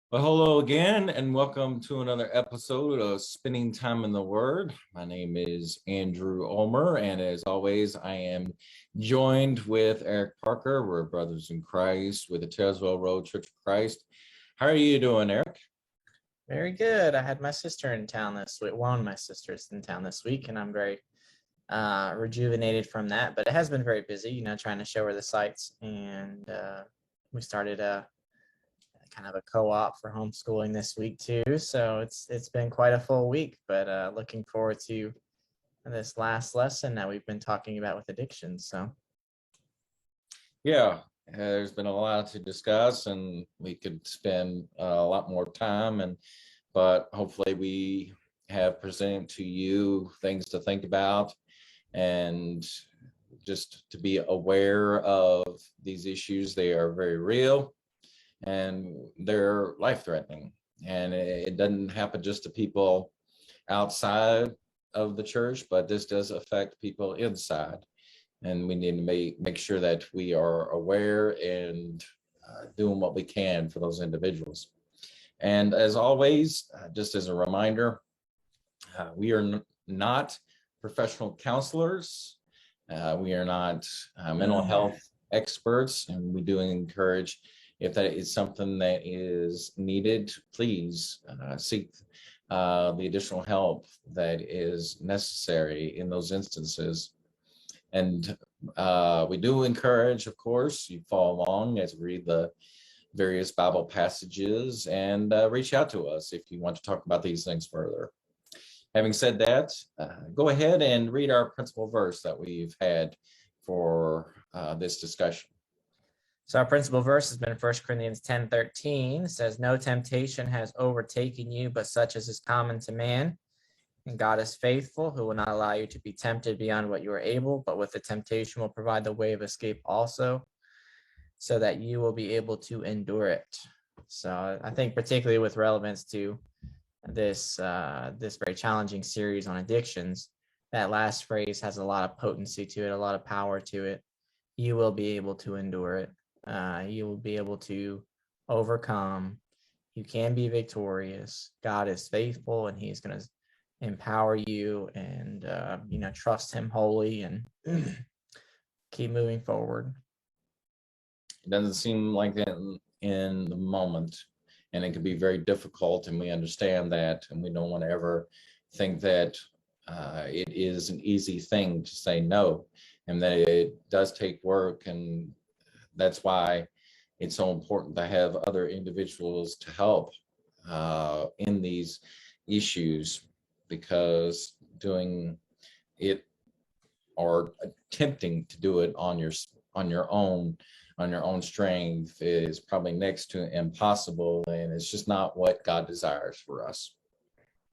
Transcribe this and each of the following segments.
Well, hello again, and welcome to another episode of Spending Time in the Word. My name is Andrew Ulmer, and as always, I am joined with Eric Parker. We're brothers in Christ with the Tazewell Road Church of Christ. How are you doing, Eric? Very good. I had my sister in town this week. One of my sisters in town this week, and I'm very rejuvenated from that. But it has been very busy, trying to show her the sights. And we started a kind of a co-op for homeschooling this week too. So it's been quite a full week. But looking forward to this last lesson that we've been talking about with addiction. So Yeah, there's been a lot to discuss, and we could spend a lot more time, but hopefully we have presented to you things to think about and just to be aware of these issues. They are very real and they're life-threatening, and it doesn't happen just to people outside of the church, but this does affect people inside, and we need to make sure that we are aware and doing what we can for those individuals. And as always, just as a reminder, we are not professional counselors. We are not mental health experts, and we do encourage, if that is something that is needed, please seek the additional help that is necessary in those instances. And we do encourage, of course, you follow along as we read the various Bible passages, and reach out to us if you want to talk about these things further. Having said that, go ahead and read our principal verse that we've had for this discussion. So our principal verse has been 1 Corinthians 10:13. It says, "No temptation has overtaken you, but such as is common to man. And God is faithful, who will not allow you to be tempted beyond what you are able, but with the temptation will provide the way of escape also, so that you will be able to endure it." So I think particularly with relevance to this very challenging series on addictions, that last phrase has a lot of potency to it, a lot of power to it. You will be able to endure it. You will be able to overcome. You can be victorious. God is faithful, and He's going to empower you, and trust Him wholly and keep moving forward. It doesn't seem like that in the moment, and it can be very difficult, and we understand that, and we don't want to ever think that it is an easy thing to say no, and that it does take work. And that's why it's so important to have other individuals to help in these issues, because doing it or attempting to do it on your own strength is probably next to impossible, and it's just not what God desires for us.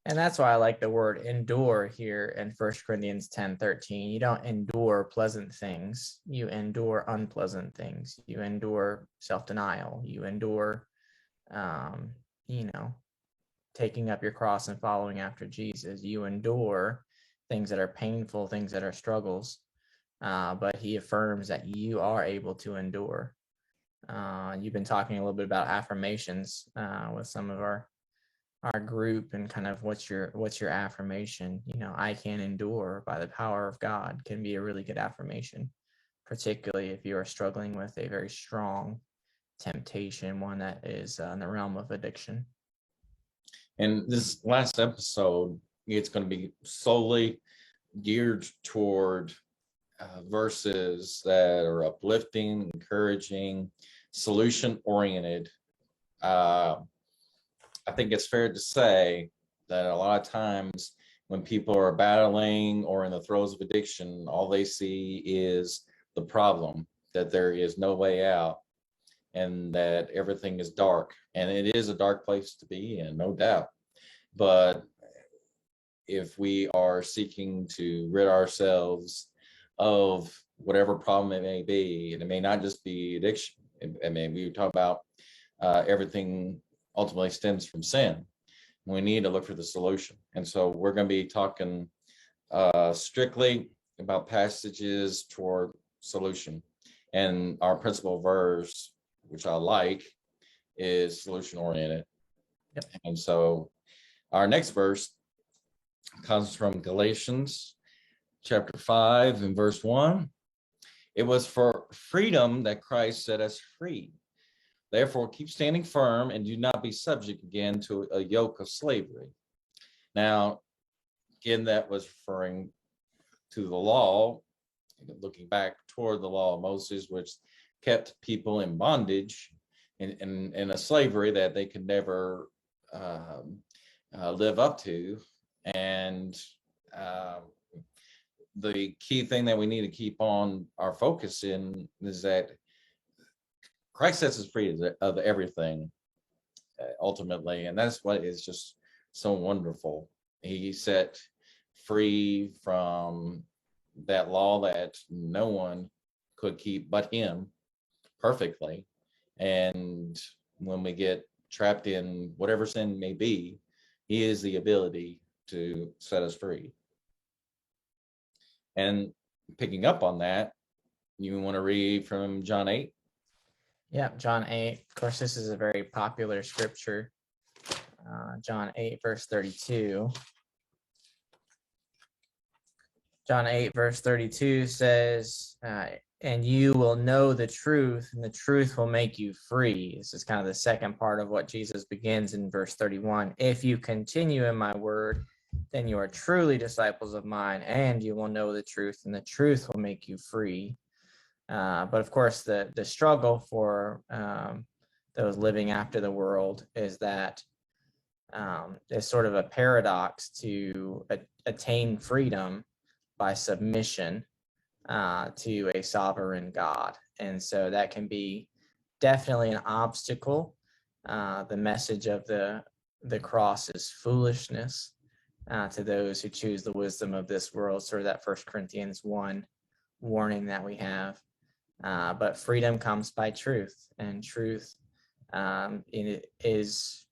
And that's why I like the word endure here in 1 Corinthians 10:13. You don't endure pleasant things. You endure unpleasant things. You endure self-denial. You endure, taking up your cross and following after Jesus. You endure things that are painful, things that are struggles. But He affirms that you are able to endure. You've been talking a little bit about affirmations with some of our group, and kind of what's your affirmation. I can endure by the power of God can be a really good affirmation, particularly if you are struggling with a very strong temptation, one that is in the realm of addiction. And this last episode, it's going to be solely geared toward verses that are uplifting, encouraging, solution oriented. I think it's fair to say that a lot of times when people are battling or in the throes of addiction, all they see is the problem, that there is no way out, and that everything is dark. And it is a dark place to be in, no doubt. But if we are seeking to rid ourselves of whatever problem it may be, and it may not just be addiction, I mean, we talk about everything ultimately stems from sin. We need to look for the solution. And so we're going to be talking strictly about passages toward solution. And our principal verse, which I like, is solution oriented. Yep. And so our next verse comes from Galatians chapter 5 and verse 1. It was for freedom that Christ set us free. Therefore, keep standing firm and do not be subject again to a yoke of slavery. Now, again, that was referring to the law, looking back toward the law of Moses, which kept people in bondage in a slavery that they could never live up to. And the key thing that we need to keep on our focus in is that Christ sets us free of everything ultimately, and that's what is just so wonderful. He set free from that law that no one could keep but him perfectly. And when we get trapped in whatever sin may be, he is the ability to set us free. And picking up on that, you want to read from John 8? Yeah, John 8. Of course, this is a very popular scripture. John 8, verse 32. John 8, verse 32 says, and you will know the truth, and the truth will make you free. This is kind of the second part of what Jesus begins in verse 31. If you continue in my word, then you are truly disciples of mine, and you will know the truth, and the truth will make you free. But of course, the struggle for those living after the world is that there's sort of a paradox to attain freedom by submission to a sovereign God. And so that can be definitely an obstacle. The message of the cross is foolishness to those who choose the wisdom of this world, sort of that First Corinthians 1 warning that we have. But freedom comes by truth, and truth it is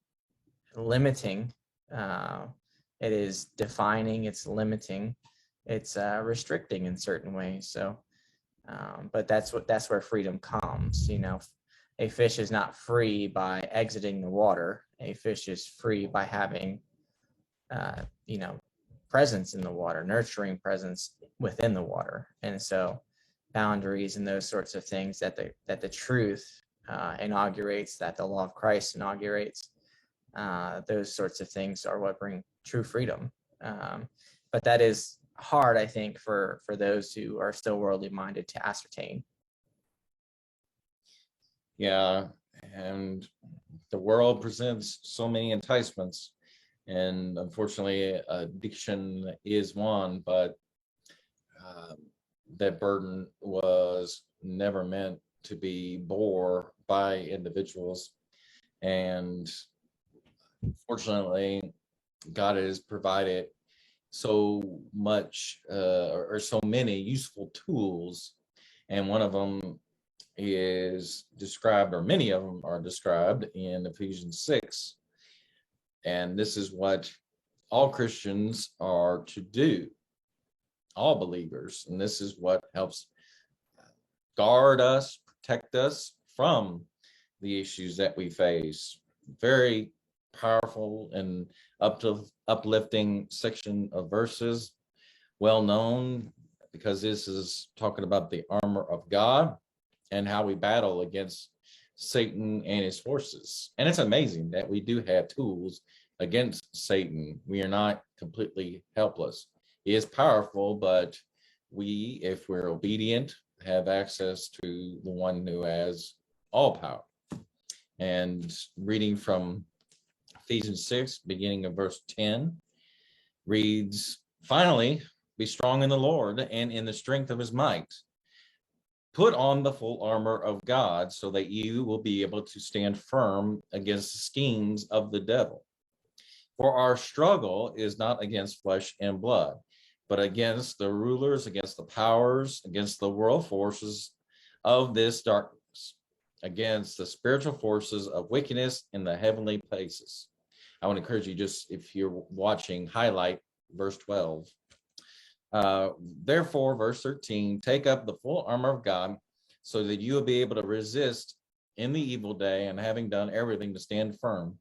limiting. It is defining, it's limiting, it's restricting in certain ways. So, but that's where freedom comes. You know, a fish is not free by exiting the water. A fish is free by having, presence in the water, nurturing presence within the water. And so boundaries and those sorts of things that the truth inaugurates, that the law of Christ inaugurates, those sorts of things are what bring true freedom. But that is hard, I think, for those who are still worldly minded to ascertain. Yeah, and the world presents so many enticements, and unfortunately addiction is one, but that burden was never meant to be bore by individuals. And fortunately, God has provided so much or so many useful tools, and one of them is described, or many of them are described in Ephesians 6. And this is what all Christians are to do, all believers. And this is what helps guard us, protect us from the issues that we face. Very powerful and uplifting section of verses, well known, because this is talking about the armor of God and how we battle against Satan and his forces. And it's amazing that we do have tools against Satan. We are not completely helpless. He is powerful, but we, if we're obedient, have access to the one who has all power. And reading from Ephesians 6, beginning of verse 10, reads, finally, be strong in the Lord and in the strength of his might. Put on the full armor of God so that you will be able to stand firm against the schemes of the devil. For our struggle is not against flesh and blood, but against the rulers, against the powers, against the world forces of this darkness, against the spiritual forces of wickedness in the heavenly places. I want to encourage you, just if you're watching, highlight verse 12. Therefore, verse 13, take up the full armor of God so that you will be able to resist in the evil day, and having done everything to stand firm.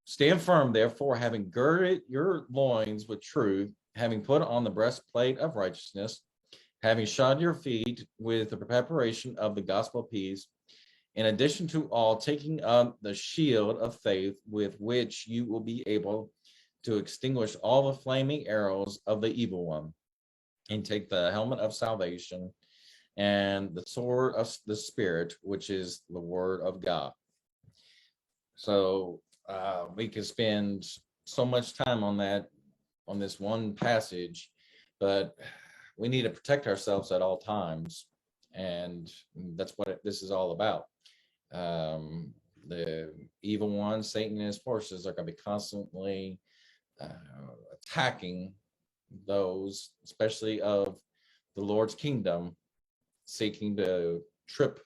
Stand firm, therefore, having girded your loins with truth, having put on the breastplate of righteousness, having shod your feet with the preparation of the gospel of peace, in addition to all, taking up the shield of faith, with which you will be able to extinguish all the flaming arrows of the evil one, and take the helmet of salvation and the sword of the Spirit, which is the word of God. So we could spend so much time on this one passage, but we need to protect ourselves at all times, and that's what this is all about. The evil one, Satan and his forces, are going to be constantly attacking those, especially of the Lord's kingdom, seeking to trip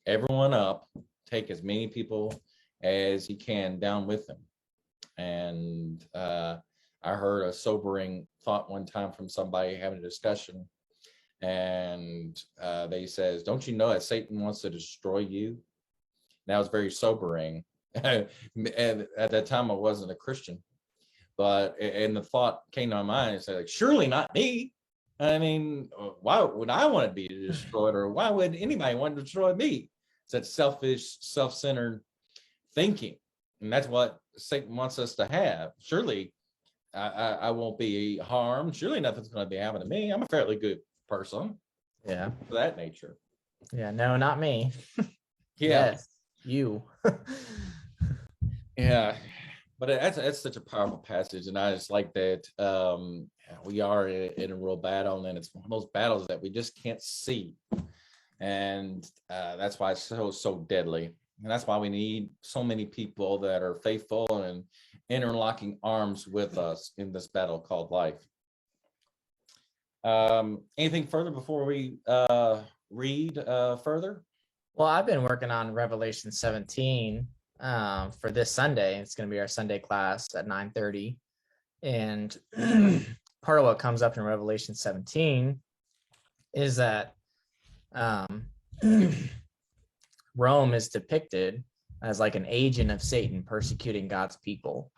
everyone up, take as many people as he can down with him. And I heard a sobering thought one time from somebody having a discussion, and they says, "Don't you know that Satan wants to destroy you?" And that was very sobering. And at that time, I wasn't a Christian, and the thought came to my mind and said, like, surely not me. I mean, why would I want to be destroyed, or why would anybody want to destroy me? It's that selfish, self-centered thinking, and that's what Satan wants us to have. Surely I won't be harmed. Surely nothing's going to be happening to me. I'm a fairly good person. Yeah. Of that nature. Yeah. No, not me. Yeah. Yes, you. Yeah. But that's such a powerful passage, and I just like that we are in a real battle, and it's one of those battles that we just can't see, and that's why it's so deadly, and that's why we need so many people that are faithful and interlocking arms with us in this battle called life. Anything further before we read further? Well, I've been working on Revelation 17 for this Sunday. It's going to be our Sunday class at 9:30. And part of what comes up in Revelation 17 is that Rome is depicted as like an agent of Satan persecuting God's people.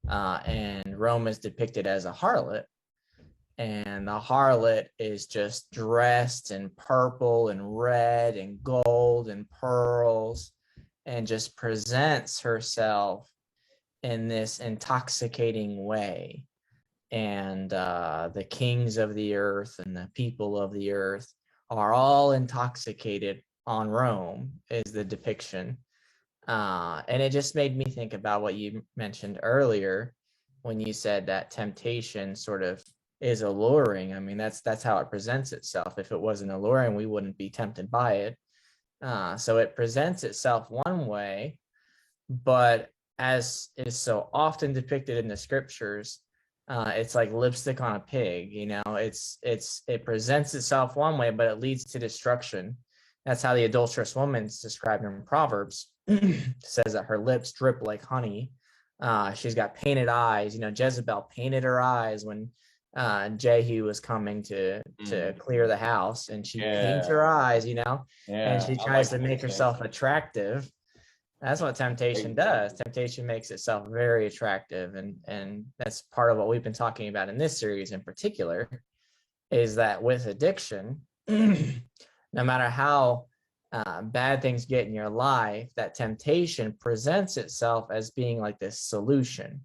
And Rome is depicted as a harlot. And the harlot is just dressed in purple and red and gold and pearls, and just presents herself in this intoxicating way. And the kings of the earth and the people of the earth are all intoxicated on Rome, is the depiction. And it just made me think about what you mentioned earlier when you said that temptation sort of is alluring. I mean, that's how it presents itself. If it wasn't alluring, we wouldn't be tempted by it. So it presents itself one way, but as is so often depicted in the scriptures, it's like lipstick on a pig. It presents itself one way, but it leads to destruction. That's how the adulterous woman is described in Proverbs. Says that her lips drip like honey. She's got painted eyes. Jezebel painted her eyes when Jehu was coming to clear the house, and she paints her eyes, and she tries to make herself attractive. That's what temptation does. Temptation makes itself very attractive, and that's part of what we've been talking about in this series in particular, is that with addiction, no matter how bad things get in your life, that temptation presents itself as being like this solution.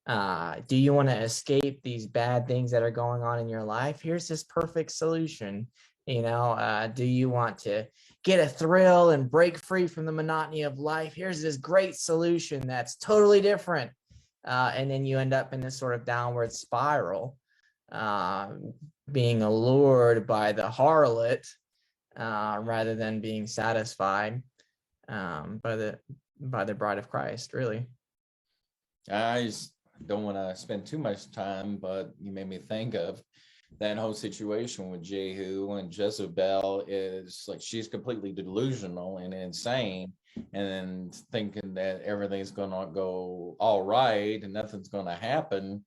Do you want to escape these bad things that are going on in your life? Here's this perfect solution. Do you want to get a thrill and break free from the monotony of life? Here's this great solution that's totally different. And then you end up in this sort of downward spiral, being allured by the harlot rather than being satisfied by the bride of Christ, really. I just don't want to spend too much time, but you made me think of that whole situation with Jehu and Jezebel. Is like she's completely delusional and insane, and then thinking that everything's going to go all right and nothing's going to happen.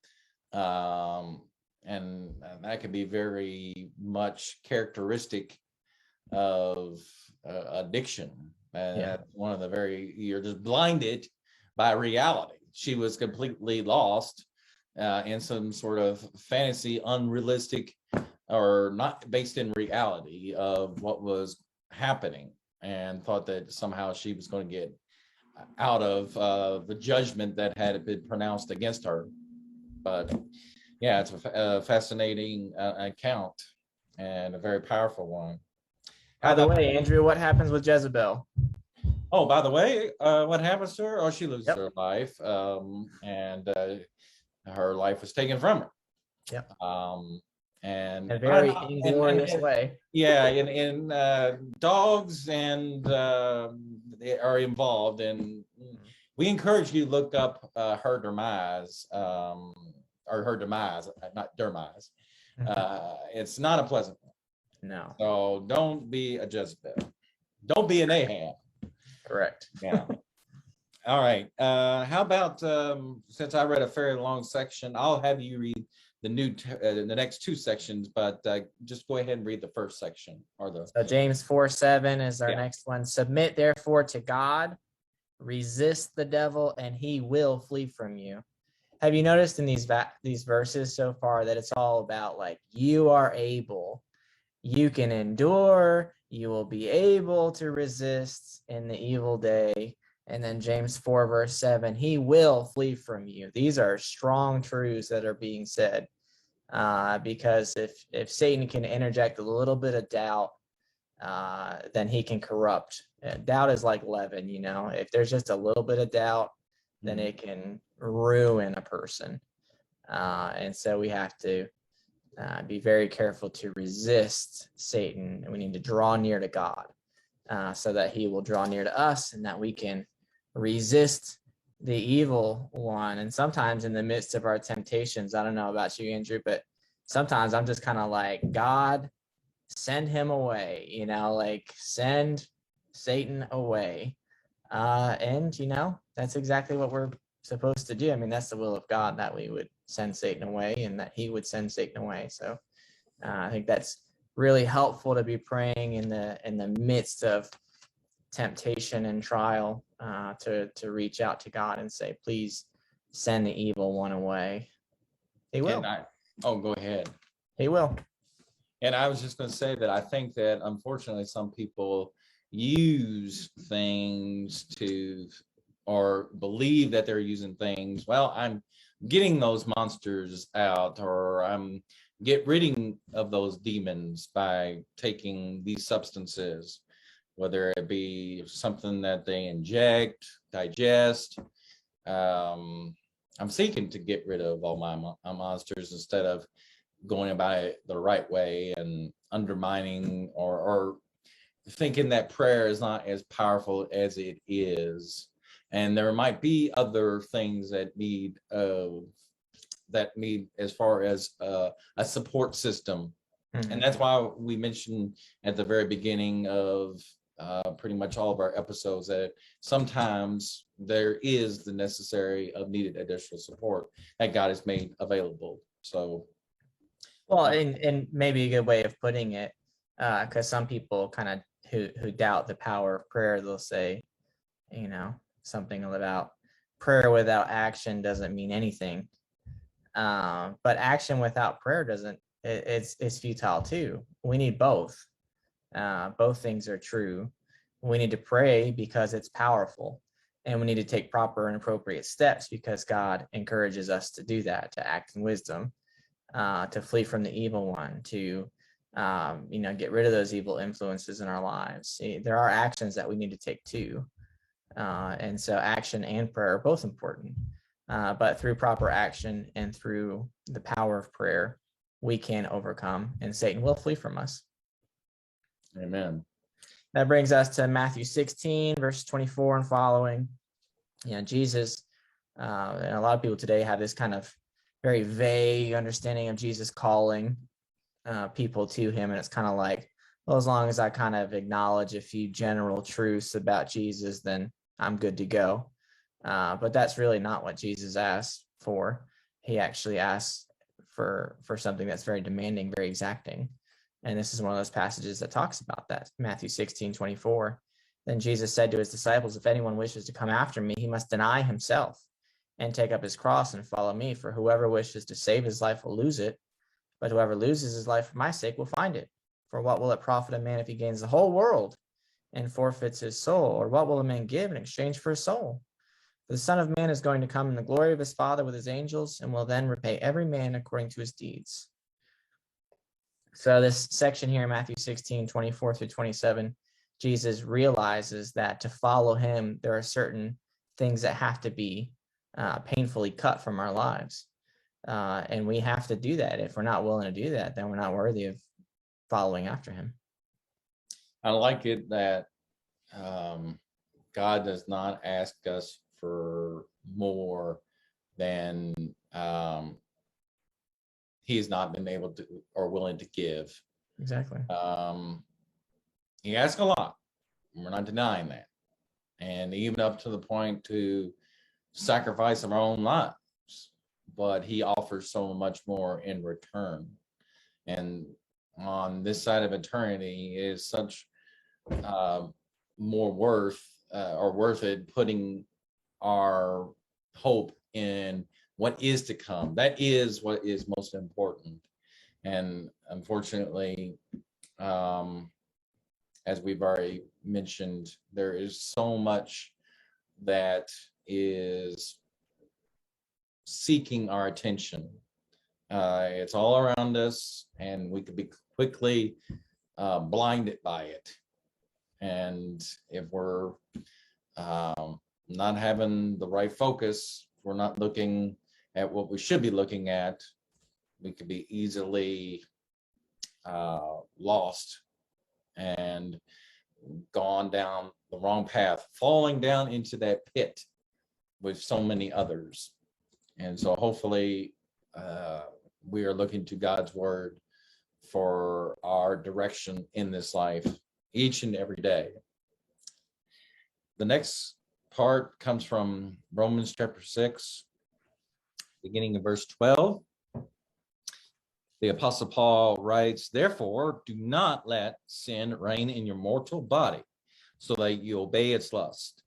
And that can be very much characteristic of addiction. And that's one of the you're just blinded by reality. she was completely lost in some sort of fantasy, unrealistic, or not based in reality of what was happening, and thought that somehow she was going to get out of the judgment that had been pronounced against her. But yeah, it's a fascinating account and a very powerful one. By the way, Andrew, what happens with Jezebel? Oh, by the way, what happens to her? Oh, she loses Yep. her life, and her life was taken from her. Yep. And In a very inglorious way. Yeah, in dogs and they are involved, and we encourage you to look up her demise, or her demise, not demise. It's not a pleasant one. No. So don't be a Jezebel. Don't be an Ahab. Correct. Yeah. All right. How about since I read a fairly long section, I'll have you read the the next two sections, but just go ahead and read the first section or the. So James 4:7 is our next one. Submit therefore to God, resist the devil, and he will flee from you. Have you noticed in these verses so far that it's all about like you are able, you can endure, you will be able to resist in the evil day. And then James 4:7, he will flee from you. These are strong truths that are being said, because if Satan can interject a little bit of doubt, then he can corrupt. Doubt is like leaven, if there's just a little bit of doubt, then it can ruin a person. And so we have to be very careful to resist Satan, and we need to draw near to God, so that he will draw near to us, and that we can resist the evil one. And sometimes in the midst of our temptations, I don't know about you, Andrew, but sometimes I'm just kind of like, God, send him away, like send Satan away. And that's exactly what we're supposed to do. I mean, that's the will of God, that we would send Satan away and that he would send Satan away. So I think that's really helpful to be praying in the midst of temptation and trial, to reach out to God and say, please send the evil one away. He will. Go ahead. He will. And I was just going to say that I think that unfortunately some people use things or believe that they're using things. Well, I'm getting those monsters out, or I'm ridding of those demons by taking these substances, whether it be something that they inject, digest. I'm seeking to get rid of all my monsters instead of going about it the right way and undermining or thinking that prayer is not as powerful as it is. And there might be other things that need as far as a support system. And that's why we mentioned at the very beginning of pretty much all of our episodes that sometimes there is the necessary of needed additional support that God has made available. So, well, and maybe a good way of putting it, because some people kind of who doubt the power of prayer, they'll say, something about prayer without action doesn't mean anything. But action without prayer it's futile too. We need both. Both things are true. We need to pray because it's powerful, and we need to take proper and appropriate steps because God encourages us to do that, to act in wisdom, to flee from the evil one, to get rid of those evil influences in our lives. See, there are actions that we need to take too. And so action and prayer are both important. But through proper action and through the power of prayer, we can overcome, and Satan will flee from us. Amen. That brings us to Matthew 16, verse 24 and following. Jesus, and a lot of people today have this kind of very vague understanding of Jesus calling people to him. And it's kind of like, well, as long as I kind of acknowledge a few general truths about Jesus, then I'm good to go. But that's really not what Jesus asked for. He actually asks for something that's very demanding, very exacting. And this is one of those passages that talks about that. Matthew 16:24. Then Jesus said to his disciples, if anyone wishes to come after me, he must deny himself and take up his cross and follow me. For whoever wishes to save his life will lose it, but whoever loses his life for my sake will find it. For what will it profit a man if he gains the whole world and forfeits his soul? Or what will a man give in exchange for his soul? For the Son of Man is going to come in the glory of his Father with his angels, and will then repay every man according to his deeds. So this section here, Matthew 16:24 through 27, Jesus realizes that to follow him, there are certain things that have to be painfully cut from our lives. And we have to do that. If we're not willing to do that, then we're not worthy of following after him. I like it that God does not ask us for more than he has not been able to or willing to give. Exactly. He asks a lot. We're not denying that. And even up to the point to sacrifice of our own lives. But he offers so much more in return. And on this side of eternity is such more worth it putting our hope in what is to come. That is what is most important. And unfortunately, as we've already mentioned, there is so much that is seeking our attention. It's all around us, and we could be quickly blinded by it. And if we're not having the right focus, if we're not looking at what we should be looking at, we could be easily lost and gone down the wrong path, falling down into that pit with so many others. And so hopefully we are looking to God's word for our direction in this life each and every day. The next part comes from Romans chapter 6, beginning in verse 12. The Apostle Paul writes, "Therefore, do not let sin reign in your mortal body, so that you obey its lust.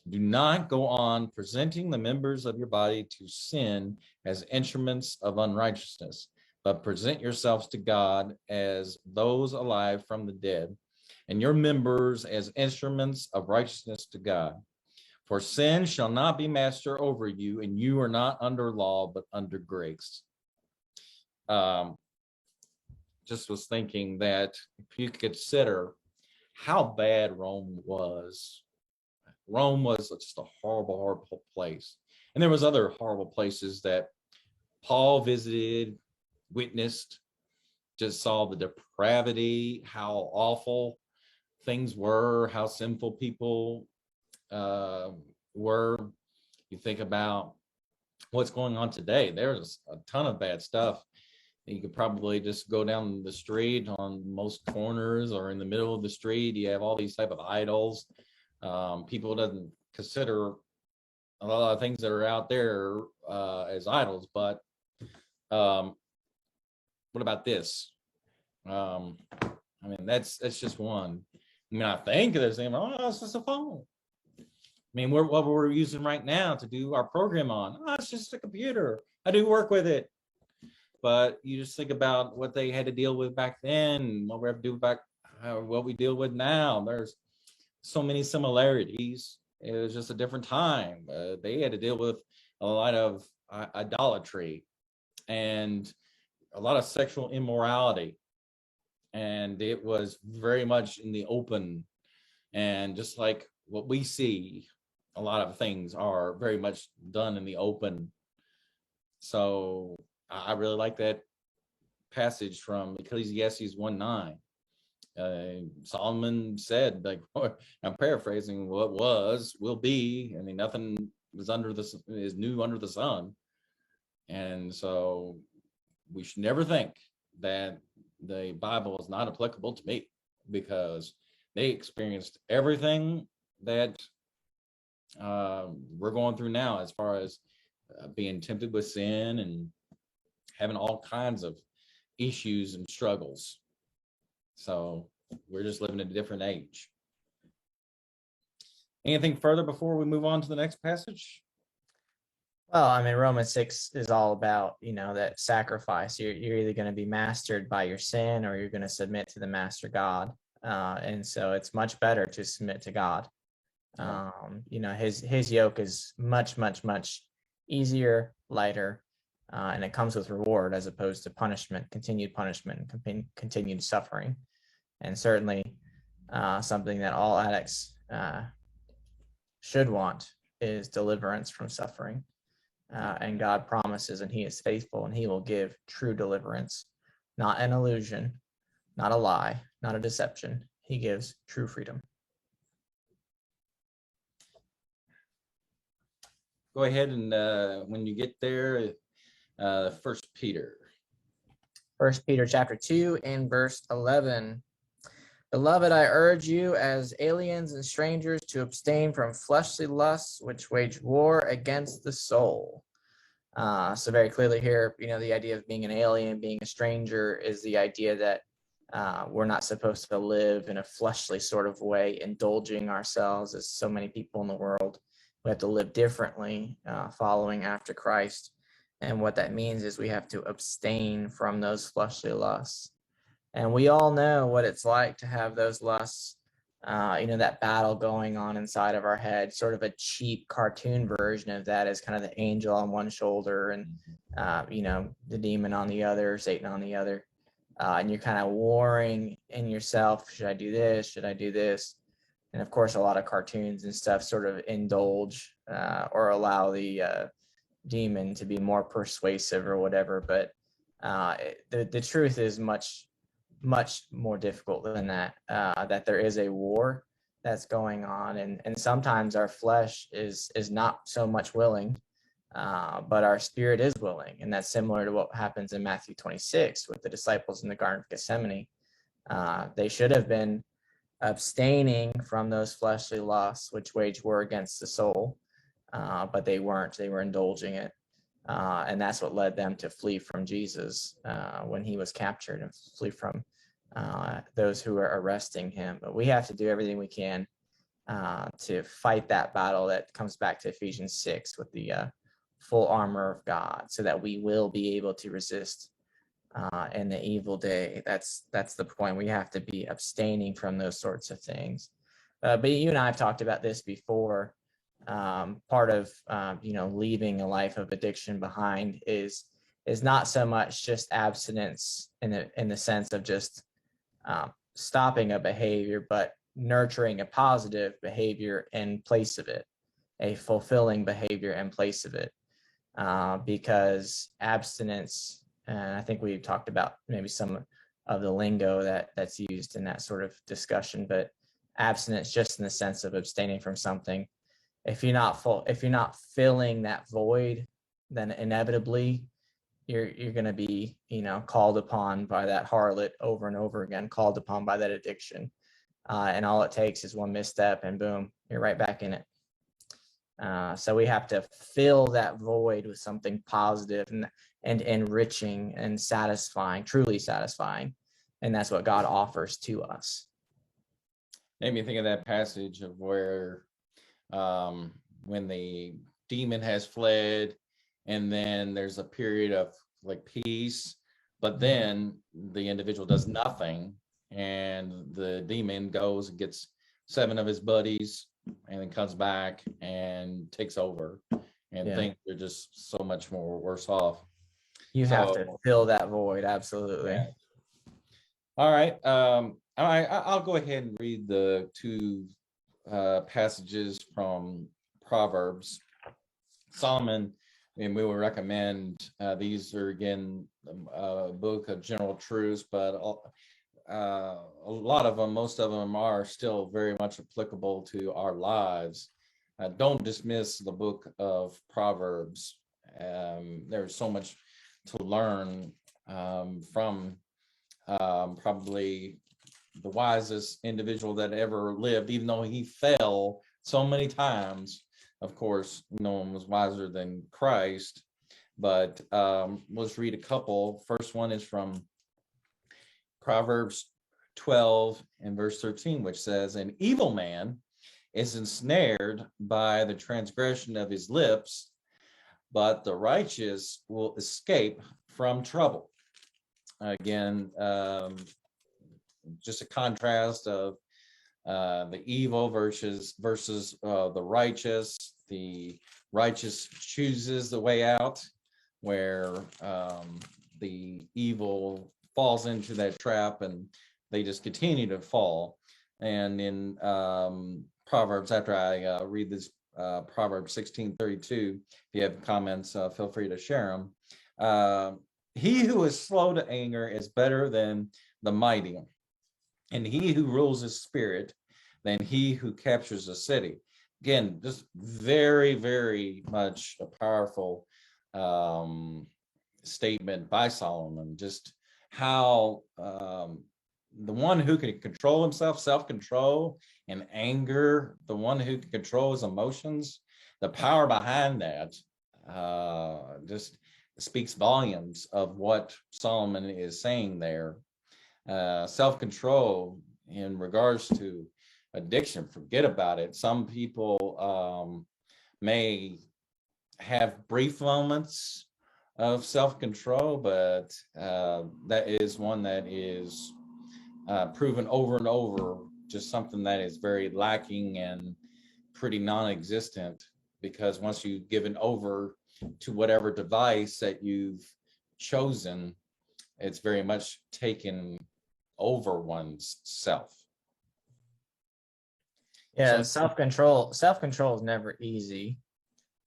Do not go on presenting the members of your body to sin as instruments of unrighteousness, but present yourselves to God as those alive from the dead, and your members as instruments of righteousness to God. For sin shall not be master over you, and you are not under law, but under grace." Just was thinking that if you consider how bad Rome was just a horrible, horrible place. And there was other horrible places that Paul visited, witnessed, just saw the depravity, how awful things were, how sinful people were. You think about what's going on today. There's a ton of bad stuff. You could probably just go down the street on most corners or in the middle of the street. You have all these type of idols. People doesn't consider a lot of things that are out there as idols, but what about this? I mean, that's just one. I mean, I think there's saying, oh, it's just a phone. I mean, what we're using right now to do our program on, oh, it's just a computer. I do work with it. But you just think about what they had to deal with back then, and what we have to do what we deal with now. There's so many similarities. It was just a different time. They had to deal with a lot of idolatry and a lot of sexual immorality. And it was very much in the open. And just like what we see, a lot of things are very much done in the open. So I really like that passage from Ecclesiastes 1:9. Solomon said, like, I'm paraphrasing, what was will be. I mean, nothing is new under the sun. And so we should never think that the Bible is not applicable to me, because they experienced everything that we're going through now, as far as being tempted with sin and having all kinds of issues and struggles. So we're just living in a different age. Anything further before we move on to the next passage? Well, I mean, Romans 6 is all about, that sacrifice. You're either going to be mastered by your sin or you're going to submit to the master God. And so it's much better to submit to God. Yeah. His yoke is much, much, much easier, lighter, and it comes with reward as opposed to continued punishment, and continued suffering. And certainly something that all addicts should want is deliverance from suffering. And God promises, and He is faithful, and He will give true deliverance, not an illusion, not a lie, not a deception. He gives true freedom. Go ahead and when you get there, First Peter. First Peter chapter 2 and verse 11. Beloved, I urge you as aliens and strangers to abstain from fleshly lusts which wage war against the soul. So very clearly here, the idea of being an alien, being a stranger, is the idea that we're not supposed to live in a fleshly sort of way, indulging ourselves as so many people in the world. We have to live differently, following after Christ. And what that means is we have to abstain from those fleshly lusts. And we all know what it's like to have those lusts, that battle going on inside of our head. Sort of a cheap cartoon version of that is kind of the angel on one shoulder and, the demon on the other, Satan on the other. And you're kind of warring in yourself. Should I do this? Should I do this? And of course, a lot of cartoons and stuff sort of indulge or allow the demon to be more persuasive or whatever. But the truth is much more difficult than that, that there is a war that's going on. And sometimes our flesh is not so much willing, but our spirit is willing. And that's similar to what happens in Matthew 26 with the disciples in the Garden of Gethsemane. They should have been abstaining from those fleshly lusts which wage war against the soul, but they weren't. They were indulging it. And that's what led them to flee from Jesus when he was captured, and flee from those who are arresting him. But we have to do everything we can to fight that battle. That comes back to Ephesians 6 with the full armor of God, so that we will be able to resist in the evil day. That's the point. We have to be abstaining from those sorts of things. But you and I have talked about this before. Part of leaving a life of addiction behind is not so much just abstinence in the sense of just stopping a behavior, but nurturing a positive behavior in place of it, a fulfilling behavior in place of it. Because abstinence, and I think we've talked about maybe some of the lingo that's used in that sort of discussion, but abstinence just in the sense of abstaining from something. If you're not filling that void, then inevitably you're going to be, called upon by that harlot over and over again, called upon by that addiction. And all it takes is one misstep and boom, you're right back in it. So we have to fill that void with something positive and enriching and satisfying, truly satisfying. And that's what God offers to us. Made me think of that passage of where when the demon has fled, and then there's a period of like peace, but then the individual does nothing, and the demon goes and gets 7 of his buddies and then comes back and takes over, and things are just so much more worse off. You have to fill that void. Absolutely. Yeah. All right. I'll go ahead and read the 2 passages from Proverbs. Solomon, and we will recommend these are again a book of general truths, but a lot of them, most of them are still very much applicable to our lives. Don't dismiss the book of Proverbs. There's so much to learn from probably the wisest individual that ever lived, even though he fell so many times. Of course, no one was wiser than Christ, but let's read a couple. First one is from Proverbs 12 and verse 13, which says, "An evil man is ensnared by the transgression of his lips, but the righteous will escape from trouble. Again, just a contrast of the evil versus the righteous. The righteous chooses the way out, where the evil falls into that trap and they just continue to fall. And in Proverbs, after I read this Proverbs 16:32, if you have comments, feel free to share them. He who is slow to anger is better than the mighty, and he who rules his spirit than he who captures a city. Again, just very, very much a powerful statement by Solomon, just how the one who can control himself, self-control and anger, the one who can control his emotions, the power behind that just speaks volumes of what Solomon is saying there. Self-control in regards to addiction, forget about it. Some people may have brief moments of self-control, but that is one that is proven over and over, just something that is very lacking and pretty non-existent, because once you've given over to whatever device that you've chosen, it's very much taken over one's self. Yeah, self-control is never easy.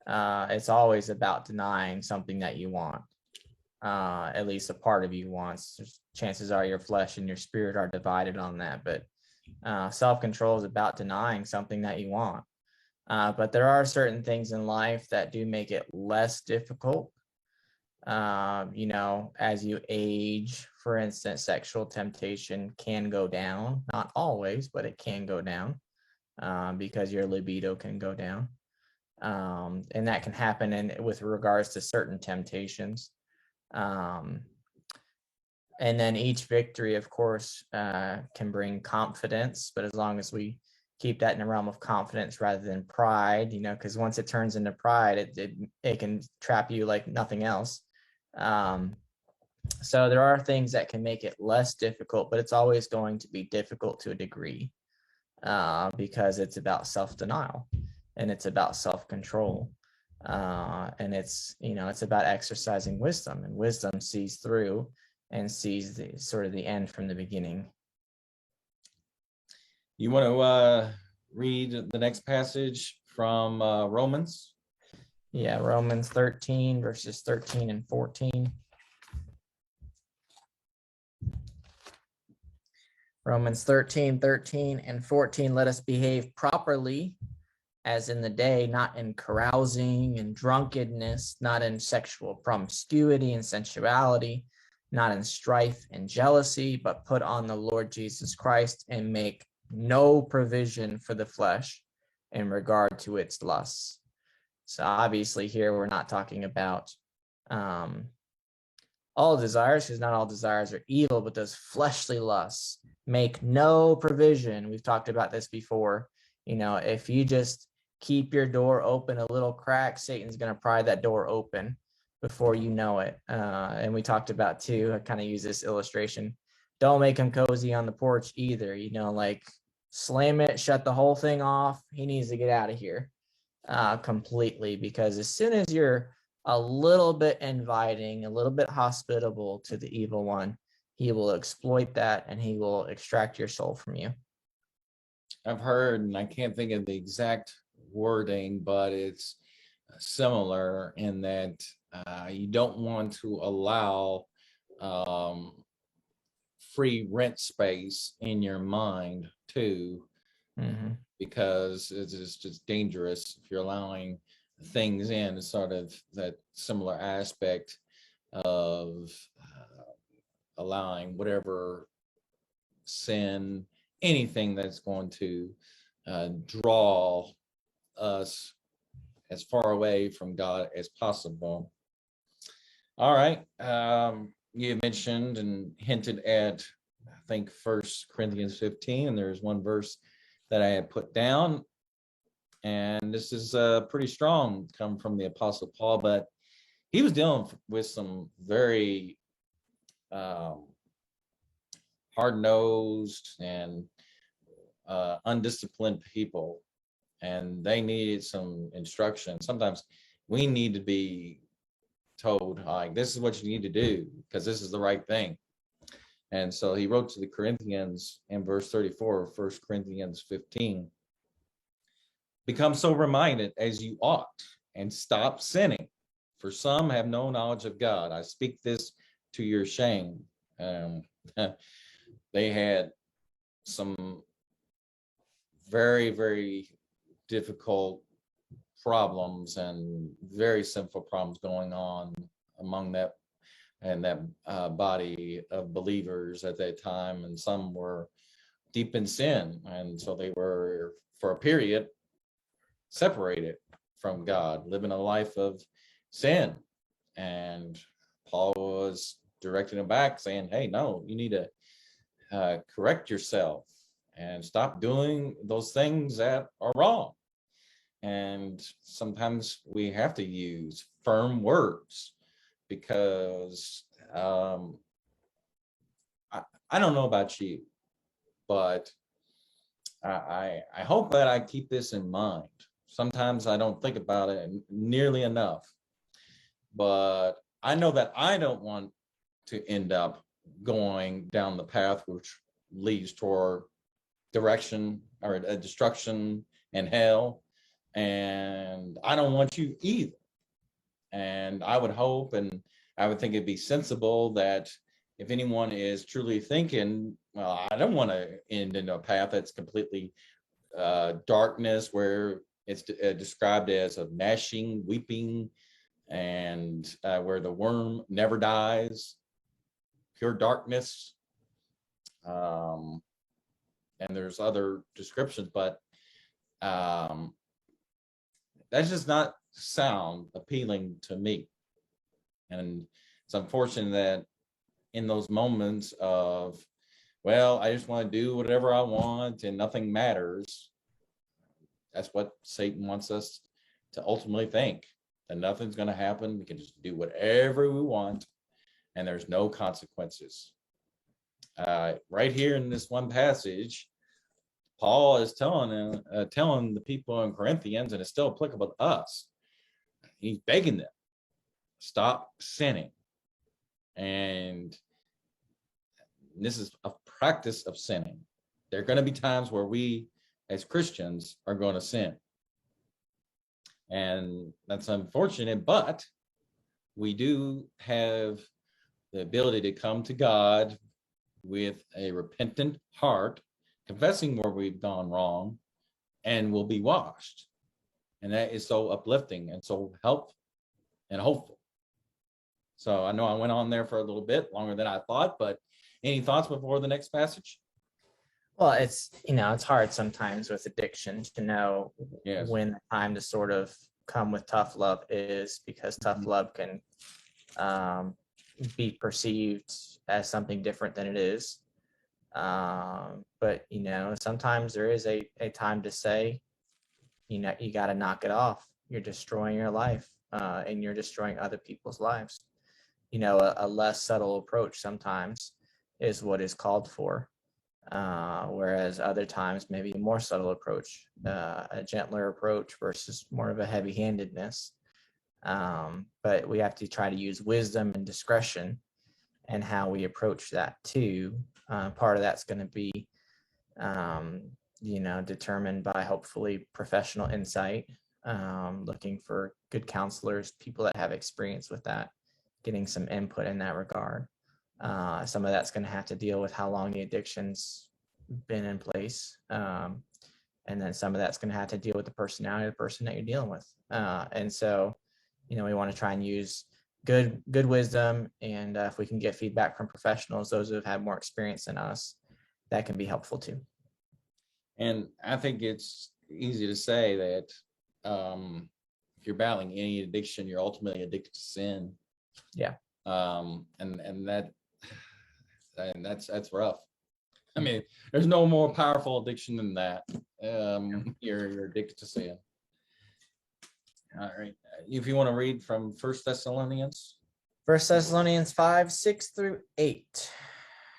It's always about denying something that you want. At least a part of you wants. Chances are your flesh and your spirit are divided on that, but self-control is about denying something that you want. But there are certain things in life that do make it less difficult. As you age, for instance, sexual temptation can go down, not always, but it can go down because your libido can go down. And that can happen with regards to certain temptations. And then each victory, of course, can bring confidence, but as long as we keep that in the realm of confidence rather than pride, because once it turns into pride, it can trap you like nothing else. So there are things that can make it less difficult, but it's always going to be difficult to a degree because it's about self-denial and it's about self-control. And it's about exercising wisdom, and wisdom sees through and sees the sort of the end from the beginning. You want to read the next passage from Romans? Yeah, Romans 13, verses 13 and 14. Romans 13 and 14, let us behave properly as in the day, not in carousing and drunkenness, not in sexual promiscuity and sensuality, not in strife and jealousy, but put on the Lord Jesus Christ and make no provision for the flesh in regard to its lusts. So obviously here we're not talking about all desires, because not all desires are evil, but those fleshly lusts make no provision. We've talked about this before. If you just keep your door open a little crack, Satan's going to pry that door open before you know it. And we talked about too, I kind of use this illustration. Don't make him cozy on the porch either, like slam it, shut the whole thing off. He needs to get out of here completely, because as soon as you're a little bit inviting, a little bit hospitable to the evil one, he will exploit that and he will extract your soul from you. I've heard, and I can't think of the exact wording, but it's similar in that you don't want to allow free rent space in your mind too, because it's just dangerous if you're allowing things in. Sort of that similar aspect of allowing whatever sin, anything that's going to draw us as far away from God as possible. All right. You mentioned and hinted at, I think, First Corinthians 15, and there's one verse that I had put down, and this is pretty strong, come from the Apostle Paul, but he was dealing with some very hard-nosed and undisciplined people, and they needed some instruction. Sometimes we need to be told, like, this is what you need to do because this is the right thing. And so he wrote to the Corinthians in verse 34 of 1 Corinthians 15, become sober-minded as you ought and stop sinning, for some have no knowledge of God. I speak this to your shame. They had some very, very difficult problems and very sinful problems going on among that and that body of believers at that time, and some were deep in sin, and so they were for a period separated from God, living a life of sin. And Paul was directing them back, saying, hey, no, you need to correct yourself and stop doing those things that are wrong. And sometimes we have to use firm words because I don't know about you, but I hope that I keep this in mind. Sometimes I don't think about it nearly enough, but I know that I don't want to end up going down the path which leads toward direction or destruction and hell. And I don't want you either. And I would hope, and I would think it'd be sensible that if anyone is truly thinking, well, I don't want to end in a path that's completely darkness, where it's described as a gnashing, weeping, and where the worm never dies, pure darkness. And there's other descriptions, but that does not sound appealing to me. And it's unfortunate that in those moments of, well, I just want to do whatever I want and nothing matters, that's what Satan wants us to ultimately think, that nothing's going to happen. We can just do whatever we want and there's no consequences. Right here in this one passage, Paul is telling the people in Corinthians, and it's still applicable to us. He's begging them, stop sinning. And this is a practice of sinning. There are going to be times where we, as Christians, are going to sin. And that's unfortunate, but we do have the ability to come to God with a repentant heart, confessing where we've gone wrong, and will be washed. And that is so uplifting and so helpful and hopeful. So I know I went on there for a little bit longer than I thought, but any thoughts before the next passage? Well, it's hard sometimes with addiction to know Yes. when the time to sort of come with tough love is, because tough love can be perceived as something different than it is. But sometimes there is a time to say, you got to knock it off. You're destroying your life, and you're destroying other people's lives. A less subtle approach sometimes is what is called for. Whereas other times, maybe a more subtle approach, a gentler approach versus more of a heavy-handedness. But we have to try to use wisdom and discretion and how we approach that too. Part of that's going to be, determined by hopefully professional insight, looking for good counselors, people that have experience with that, getting some input in that regard. Some of that's going to have to deal with how long the addiction's been in place. And then some of that's going to have to deal with the personality of the person that you're dealing with. And so, we want to try and use good wisdom. And if we can get feedback from professionals, those who have had more experience than us, that can be helpful too. And I think it's easy to say that if you're battling any addiction, you're ultimately addicted to sin. Yeah. And that's rough. I mean, there's no more powerful addiction than that. You're addicted to sin. All right. If you want to read from First Thessalonians. First Thessalonians 5, 6 through 8.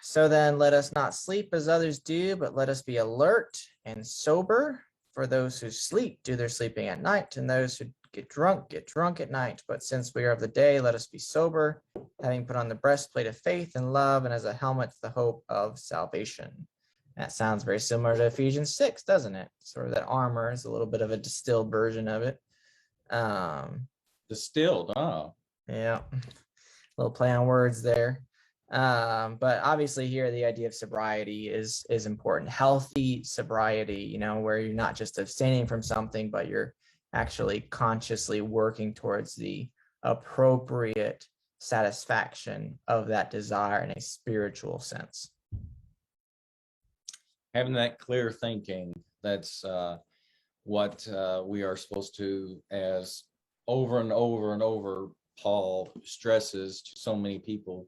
So then let us not sleep as others do, but let us be alert and sober. For those who sleep do their sleeping at night, and those who get drunk at night. But since we are of the day, let us be sober, having put on the breastplate of faith and love, and as a helmet the hope of salvation. That sounds very similar to Ephesians 6, doesn't it? Sort of that armor is a little bit of a distilled version of it. Distilled, oh. Yeah, a little play on words there. But obviously here the idea of sobriety is important. Healthy sobriety, where you're not just abstaining from something, but you're actually consciously working towards the appropriate satisfaction of that desire in a spiritual sense. Having that clear thinking, that's what we are supposed to, as over and over and over, Paul stresses to so many people,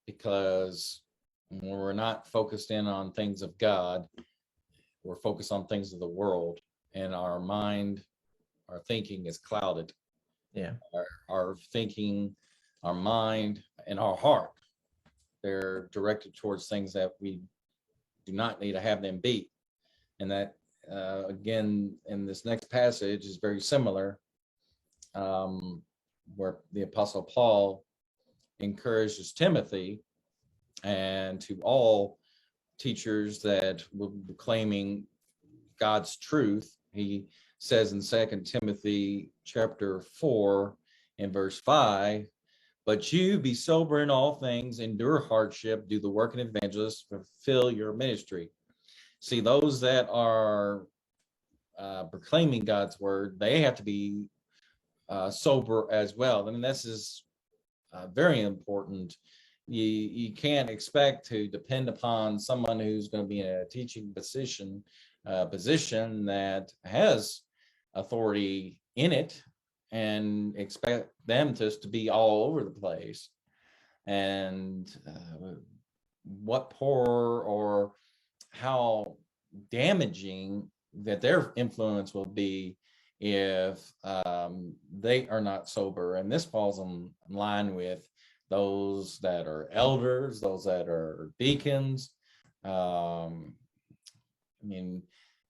because when we're not focused in on things of God, we're focused on things of the world, and our mind, our thinking is clouded. Yeah. Our thinking, our mind, and our heart, they're directed towards things that we do not need to have them be. And that, again, in this next passage is very similar, where the Apostle Paul encourages Timothy and to all teachers that will be claiming God's truth. He says in 2 Timothy chapter 4 and verse 5, but you be sober in all things, endure hardship, do the work of an evangelist, fulfill your ministry. See, those that are proclaiming God's word, they have to be sober as well. I mean, this is very important. You can't expect to depend upon someone who's going to be in a teaching position that has authority in it, and expect them just to be all over the place. And what poor or how damaging that their influence will be if they are not sober. And this falls in line with those that are elders, those that are deacons. I mean,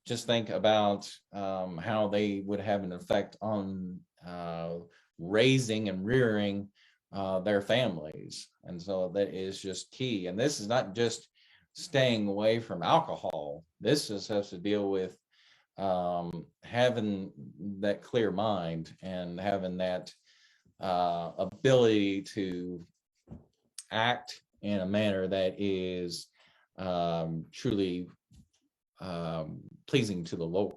just think about how they would have an effect on raising and rearing their families. And so that is just key. And this is not just staying away from alcohol. This just has to deal with having that clear mind and having that ability to act in a manner that is truly pleasing to the Lord.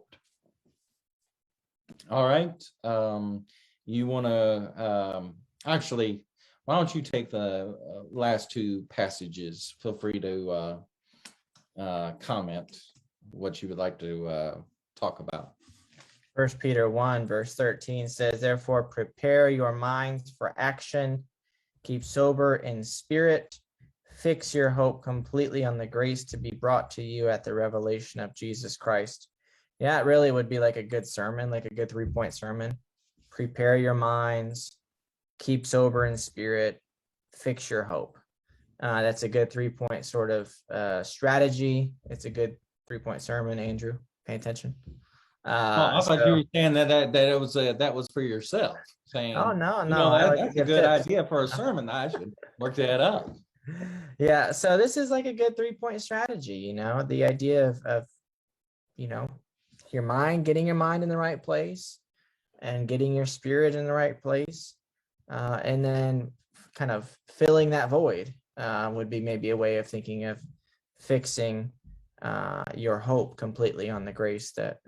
All right. You want to actually, why don't you take the last two passages? Feel free to comment what you would like to talk about. First Peter 1 verse 13 says, therefore prepare your minds for action, keep sober in spirit, fix your hope completely on the grace to be brought to you at the revelation of Jesus Christ. Yeah, it really would be like a good sermon, like a good 3-point sermon. Prepare your minds, keep sober in spirit, fix your hope. That's a good 3-point sort of strategy. It's a good 3-point sermon. Andrew, pay attention. I thought you were saying that it was that was for yourself. Saying, oh no, that's a good idea for a sermon. I should work that up. Yeah, so this is like a good 3-point strategy. The idea of your mind, getting your mind in the right place, and getting your spirit in the right place, and then kind of filling that void would be maybe a way of thinking of fixing your hope completely on the grace that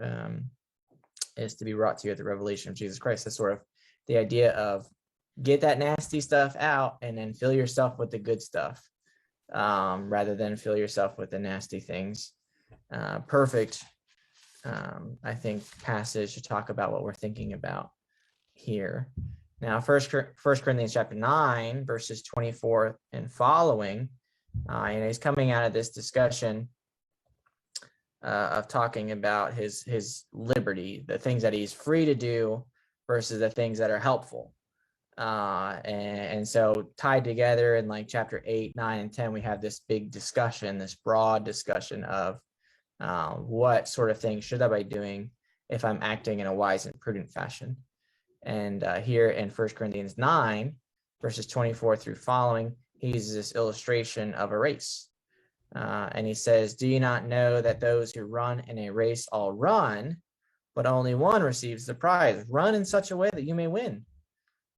is to be brought to you at the revelation of Jesus Christ. That's sort of the idea of get that nasty stuff out and then fill yourself with the good stuff, rather than fill yourself with the nasty things. Perfect, I think, passage to talk about what we're thinking about here. Now, First Corinthians chapter 9, verses 24 and following, he's coming out of this discussion of talking about his liberty, the things that he's free to do versus the things that are helpful. And so tied together in like chapter 8, 9, and 10, we have this big discussion, this broad discussion of what sort of things should I be doing if I'm acting in a wise and prudent fashion. And here in 1 Corinthians 9, verses 24 through following, he uses this illustration of a race. And he says, do you not know that those who run in a race all run, but only one receives the prize? Run in such a way that you may win.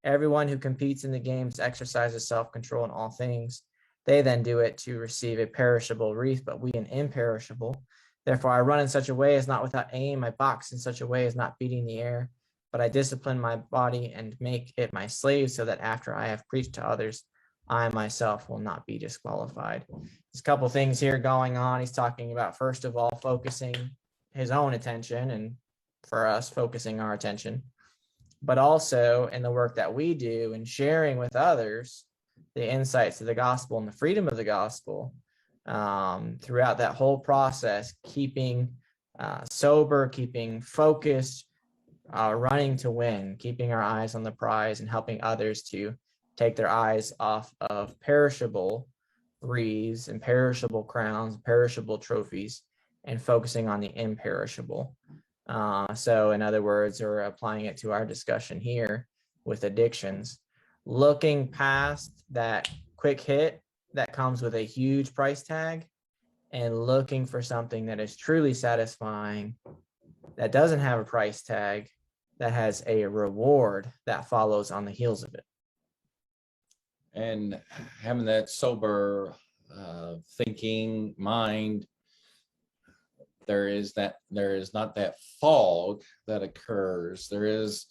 Everyone who competes in the games exercises self-control in all things. They then do it to receive a perishable wreath, but we an imperishable. Therefore, I run in such a way as not without aim. I box in such a way as not beating the air, but I discipline my body and make it my slave, so that after I have preached to others, I myself will not be disqualified. There's a couple things here going on. He's talking about, first of all, focusing his own attention, and for us, focusing our attention, but also in the work that we do and sharing with others the insights of the gospel and the freedom of the gospel throughout that whole process, keeping sober, keeping focused, running to win, keeping our eyes on the prize, and helping others to take their eyes off of perishable wreaths and perishable crowns, perishable trophies, and focusing on the imperishable. So in other words, or applying it to our discussion here with addictions, looking past that quick hit that comes with a huge price tag and looking for something that is truly satisfying, that doesn't have a price tag, that has a reward that follows on the heels of it. And having that sober thinking mind, there is not that fog that occurs. There is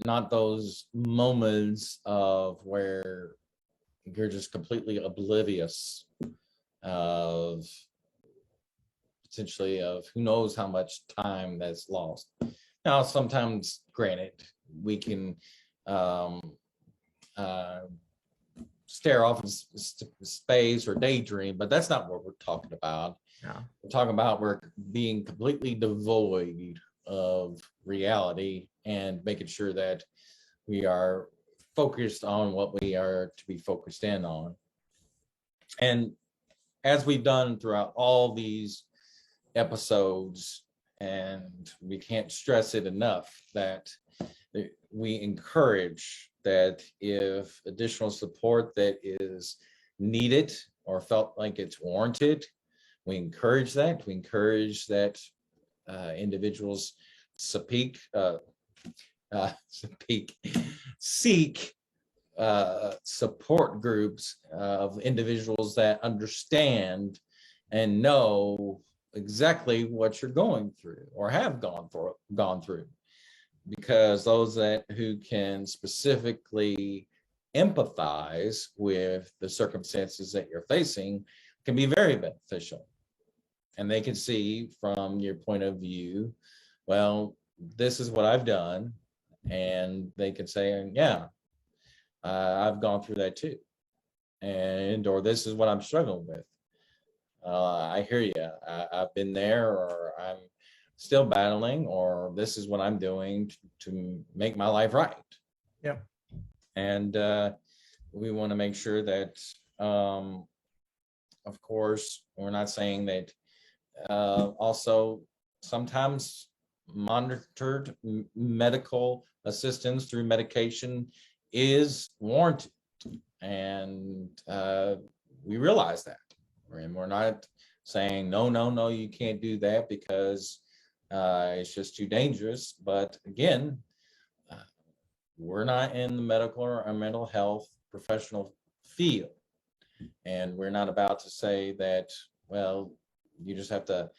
not those moments of where you're just completely oblivious of potentially of who knows how much time that's lost. Now, sometimes, granted, we can stare off in space or daydream, but that's not what we're talking about. No. We're talking about we're being completely devoid of reality and making sure that we are focused on what we are to be focused in on. And as we've done throughout all these episodes, and we can't stress it enough, that we encourage that if additional support that is needed or felt like it's warranted, we encourage that. We encourage that individuals seek support groups of individuals that understand and know exactly what you're going through or have gone through, because those who can specifically empathize with the circumstances that you're facing can be very beneficial. And they can see from your point of view, well, this is what I've done. And they can say, yeah, I've gone through that too. Or this is what I'm struggling with. I hear you. I've been there, or I'm still battling, or this is what I'm doing to make my life right. Yep. And we want to make sure that, of course, we're not saying that also sometimes monitored medical assistance through medication is warranted. And we realize that. And we're not saying, no, you can't do that because it's just too dangerous. But again, we're not in the medical or mental health professional field. And we're not about to say that, well, you just have to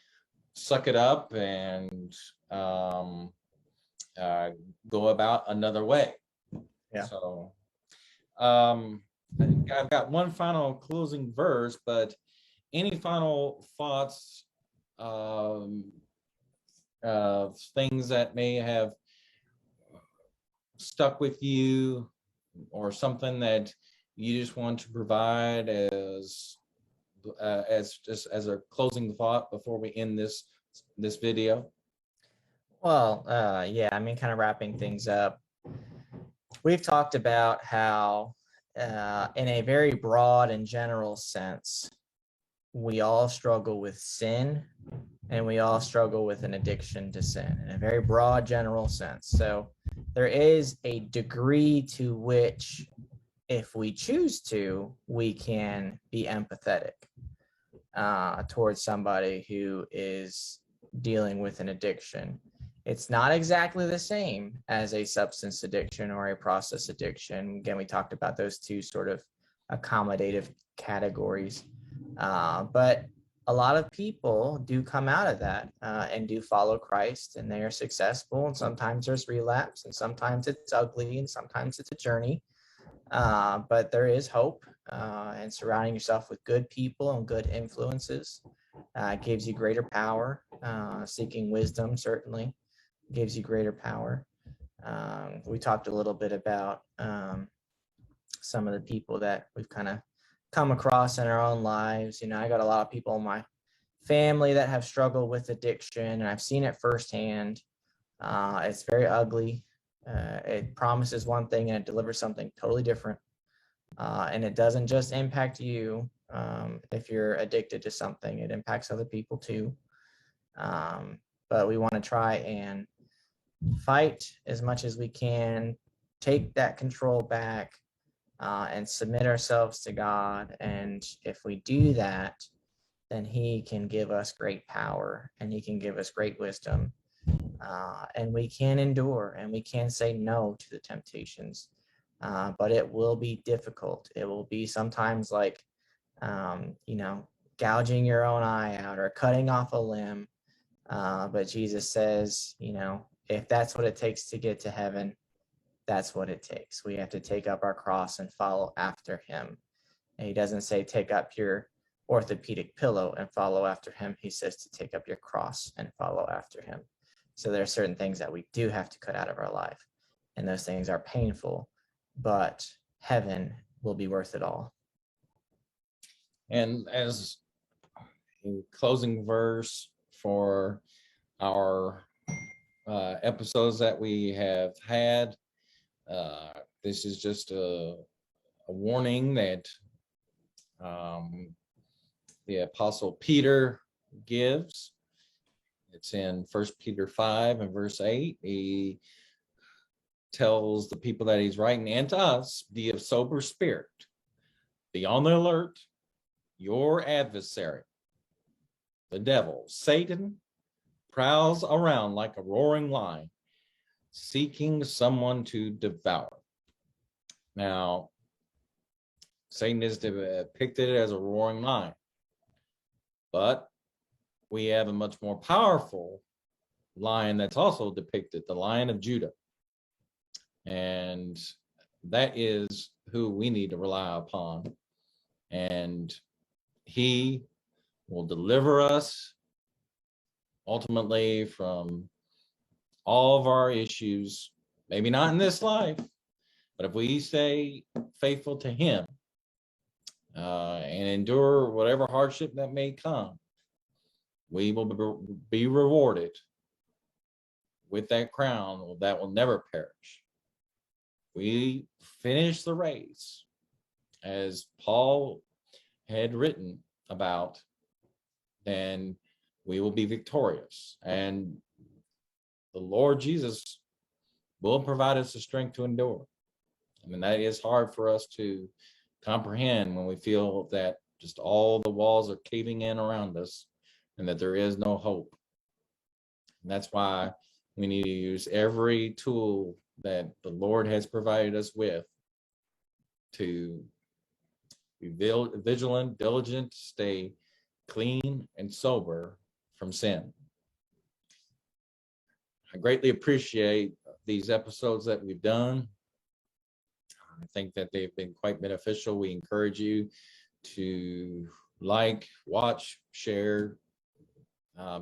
suck it up and go about another way. Yeah. So I've got one final closing verse, but any final thoughts of things that may have stuck with you, or something that you just want to provide as a closing thought before we end this video? Well, yeah, I mean, kind of wrapping things up. we've talked about how, in a very broad and general sense, we all struggle with sin and we all struggle with an addiction to sin in a very broad, general sense. So there is a degree to which, if we choose to, we can be empathetic towards somebody who is dealing with an addiction. It's not exactly the same as a substance addiction or a process addiction. Again, we talked about those two sort of accommodative categories. But a lot of people do come out of that and do follow Christ, and they are successful. And sometimes there's relapse, and sometimes it's ugly, and sometimes it's a journey. But there is hope, and surrounding yourself with good people and good influences gives you greater power. Seeking wisdom certainly gives you greater power. We talked a little bit about some of the people that we've kind of come across in our own lives. You know, I got a lot of people in my family that have struggled with addiction, and I've seen it firsthand. It's very ugly. It promises one thing and it delivers something totally different. And it doesn't just impact you. If you're addicted to something, it impacts other people too. But we want to try and fight as much as we can, take that control back, and submit ourselves to God. And if we do that, then He can give us great power and He can give us great wisdom. And we can endure and we can say no to the temptations. But it will be difficult. It will be sometimes like, gouging your own eye out or cutting off a limb. But Jesus says, if that's what it takes to get to heaven, that's what it takes. We have to take up our cross and follow after Him. And He doesn't say take up your orthopedic pillow and follow after Him. He says to take up your cross and follow after Him. So there are certain things that we do have to cut out of our life. And those things are painful, but heaven will be worth it all. And as a closing verse for our episodes that we have had, this is just a warning that the Apostle Peter gives. It's in First Peter 5 and verse 8. He tells the people that he's writing, and to us, be of sober spirit, be on the alert. Your adversary, the devil, Satan, prowls around like a roaring lion, seeking someone to devour. Now, Satan is depicted as a roaring lion, but we have a much more powerful lion that's also depicted, the Lion of Judah. And that is who we need to rely upon. And He will deliver us ultimately from all of our issues, maybe not in this life, but if we stay faithful to Him and endure whatever hardship that may come, we will be rewarded with that crown that will never perish. We finish the race, as Paul had written about, then we will be victorious. And the Lord Jesus will provide us the strength to endure. I mean, that is hard for us to comprehend when we feel that just all the walls are caving in around us and that there is no hope. And that's why we need to use every tool that the Lord has provided us with to be vigilant, diligent, stay clean and sober from sin. I greatly appreciate these episodes that we've done. I think that they've been quite beneficial. We encourage you to like, watch, share,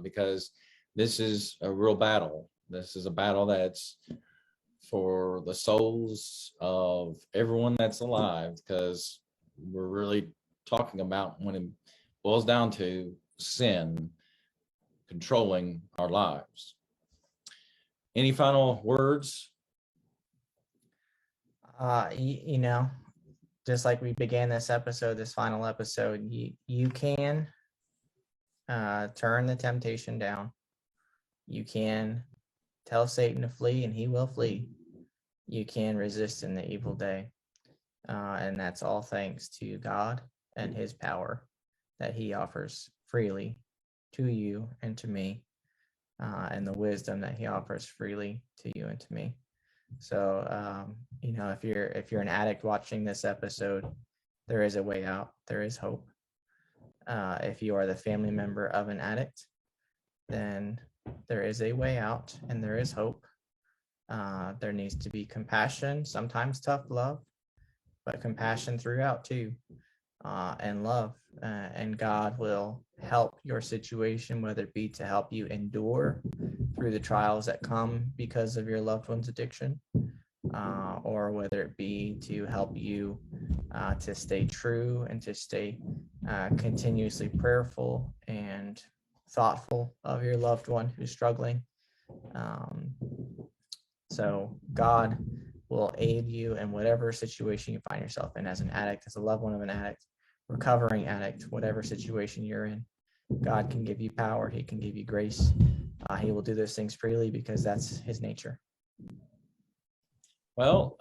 because this is a real battle. This is a battle that's for the souls of everyone that's alive, because we're really talking about, when it boils down to, sin controlling our lives. Any final words? You know, just like we began this episode, this final episode, you can turn the temptation down. You can tell Satan to flee, and he will flee. You can resist in the evil day. And that's all thanks to God and his power that he offers freely to you and to me, and the wisdom that he offers freely to you and to me. So, you know, if you're an addict watching this episode, there is a way out. There is hope. If you are the family member of an addict, then there is a way out and there is hope. There needs to be compassion, sometimes tough love, but compassion throughout too, and love. And God will help your situation, whether it be to help you endure through the trials that come because of your loved one's addiction, or whether it be to help you to stay true and to stay continuously prayerful and thoughtful of your loved one who's struggling. So God will aid you in whatever situation you find yourself in as an addict, as a loved one of an addict, recovering addict, whatever situation you're in. God can give you power. He can give you grace. He will do those things freely because that's his nature. Well,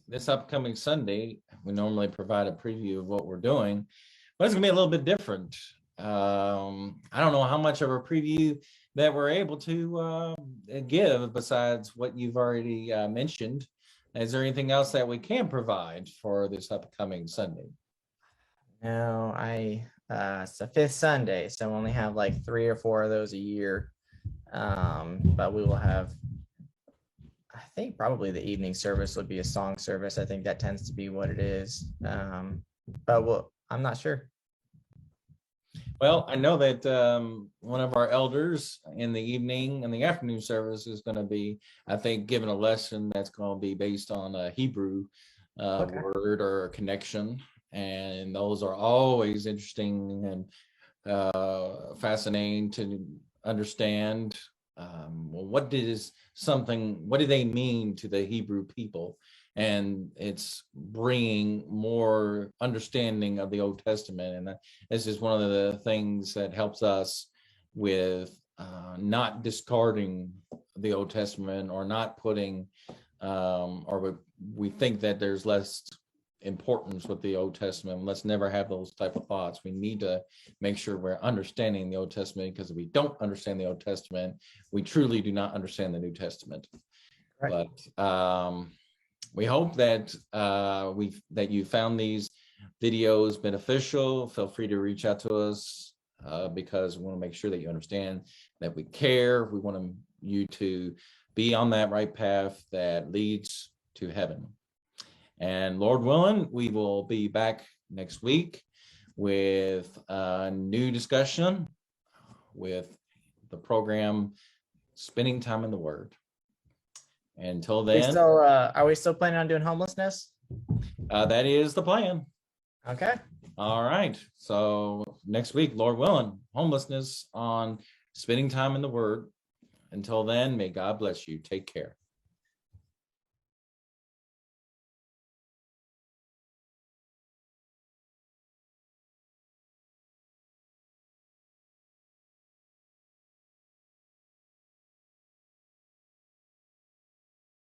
this upcoming Sunday, we normally provide a preview of what we're doing, but it's going to be a little bit different. I don't know how much of a preview that we're able to give besides what you've already mentioned. Is there anything else that we can provide for this upcoming Sunday? No, it's the fifth Sunday, so we only have like 3 or 4 of those a year. But we will have, I think probably the evening service would be a song service. I think that tends to be what it is. But I'm not sure. Well, I know that one of our elders in the evening and the afternoon service is going to be, I think, giving a lesson that's going to be based on a Hebrew word or connection. And those are always interesting and fascinating to understand. What do they mean to the Hebrew people? And it's bringing more understanding of the Old Testament. And this is one of the things that helps us with not discarding the Old Testament or not putting, or we think that there's less importance with the Old Testament. Let's never have those type of thoughts. We need to make sure we're understanding the Old Testament, because if we don't understand the Old Testament, we truly do not understand the New Testament. Right. But we hope that that you found these videos beneficial. Feel free to reach out to us because we want to make sure that you understand that we care. We want you to be on that right path that leads to heaven. And Lord willing, we will be back next week with a new discussion with the program Spending Time in the Word. Until then, are we still planning on doing homelessness? That is the plan. Okay. All right. So next week, Lord willing, homelessness on Spending Time in the Word. Until then, may God bless you. Take care.